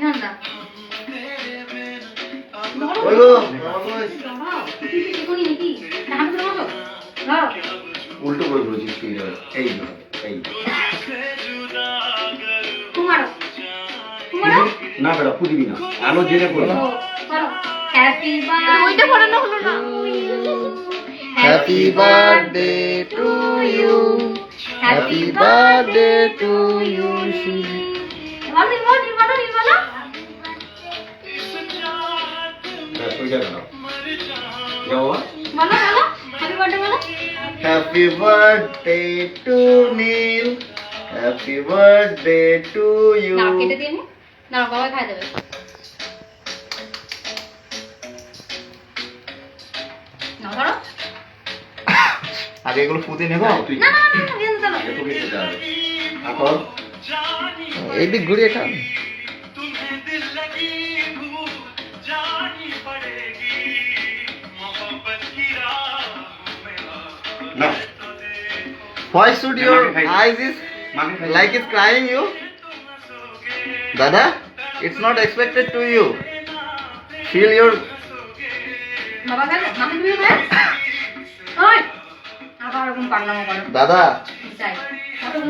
ঠান্ডা। বলো এখনই নাকি? না হাতে ধরো তো। ধরো। উল্টো করে বলেছি এই এই তোমারও। তোমারও? না বেটা ফুদিবি না আলো জেনে পড়ো ও, করো। Happy birthday. ওইটা পড়ানো হলো না। Happy birthday to you, happy birthday to you. বলো নির্মলা। ওই জায়গা নাও যাও বলো হ্যাপি বার্থডে বলো। Happy birthday to Neel, happy birthday to you. না কেটে দিয়ে নি। না বাবা খাই দেবে। না ধরো। আগে এগুলো ফুটে নেবো। তুই না ভিন্ন দাও। এত বেশি দাও এখন এই দিক ঘুরিয়ে খান। না Why should your eyes is like it's crying you? Dada, it's not expected to you. Feel your বাবা খাবে মাকে তুমি খাবে। ওই আবার এরকম পাগলামো করো। Dada. চাই।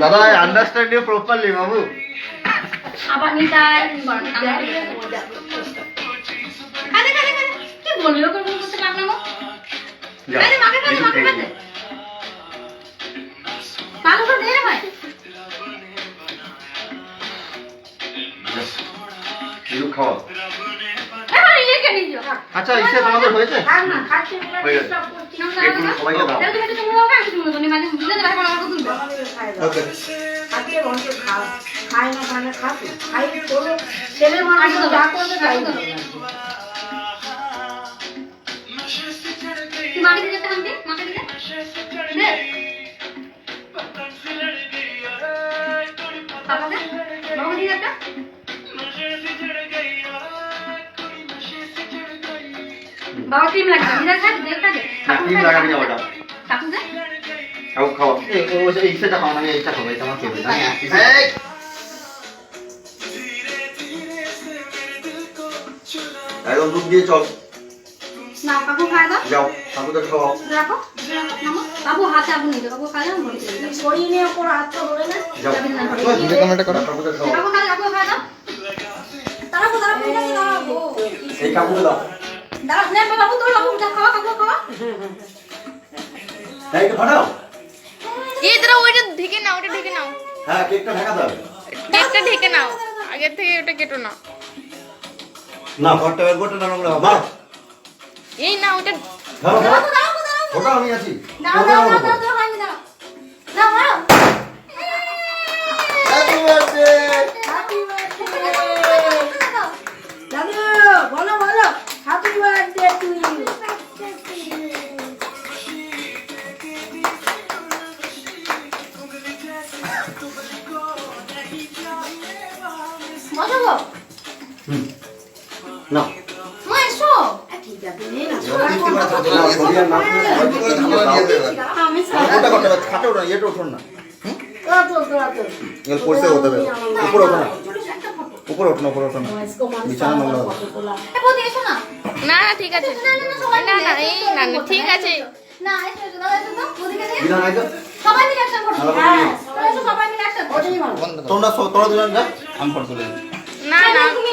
Dada, I understand you properly, Babu. আবার নিতাই করো। খাবে। কি বললো কোন করতে পাগলামো? যা আরে মাকে খাবে। ভালো করে দে রে ভাই। কিছু খাওয়া এবার ইয়ে কে নিছো? আচ্ছা, ইসে তোমাদের হয়েছে? না খাচ্ছি না। হয়ে গেছে। একটু সবাইকে দাও তাহলে তুমি তুমি বাবা খাচ্ছি তুমি তুমি মানে বুঝতে পারবে না কথা তুলবে। ওকে। আজকে বন্ধু খায় না খাবে খাই করবে ছেলে মানুষ যা করবে তাই করবে। তুই মাকে দিতে কান্দি মাকে দিতে দে পাপাকে বাবা দিয়ে একটা বাবা ক্রিম লাগবে দিদা খাবে দেখটা দে ক্রিম লাগাবি না ওটা কাকু দে খাও খাওয়া ও ইসেটা খাও না, আমি এইটা খাবো, এটা আমার ফেভারিট। এই একদম দুধ দিয়ে চল না কাকু খায় দাও যাও ঠাকুরকে খাওয়াও রাখো নামো বাবু হাতে আপু নিতে কাকু খায় দাও বলতে শরীরের উপর হাত ধরে না যাও ভিডিও ক্যামেরাটা করো। ঠাকুরকে খাওয়াও কাকু খায় দাও তারাবো দাঁড়াবো এই কাকুকে দাও দাঁড়া নে বাবু তোর বাবু খাওয়া কাকু খাওয়া এই তো ফাটাও এই তোরা ওইটা ঢেকে নাও, ওটা ঢেকে নাও। হ্যাঁ কেকটা ঢাকা দাও কেকটা ঢেকে নাও। আগের থেকে ওটা কেটো না। না ফটটা বের করতে না আমরা মার এই না ওটা ধরো ওটা আমি আছি দাঁড়াও ভাঙি দাও না মারো হ্যাপি বার্থডে। হ্যাপি বার্থডে দাদু বলো হ্যাপি বার্থডে টু ইউ। বসো গো না মা এসো ঠিক আছে নে না শরীরের নাম আমি ওটা করতে হবে, খাটে ওঠো, এটা ওঠো না। তোরা তো এগুলো পড়তে হতে হবে। উপরে ওঠো না, উপরে ওঠো না। বিছানা নোংরা হবে। এ বদি এসো না না না ঠিক আছে। না এই না ঠিক আছে। না এসো দাদা এসো তো বদিকে দিয়ে বিধান আইতো সবাই মিলে একসাথে করো হ্যাঁ এসো সবাই মিলে একসাথে ওটাই ভালো। তোমরা দুজন যা, আমি ফটো তুলে দিই। না না তুমি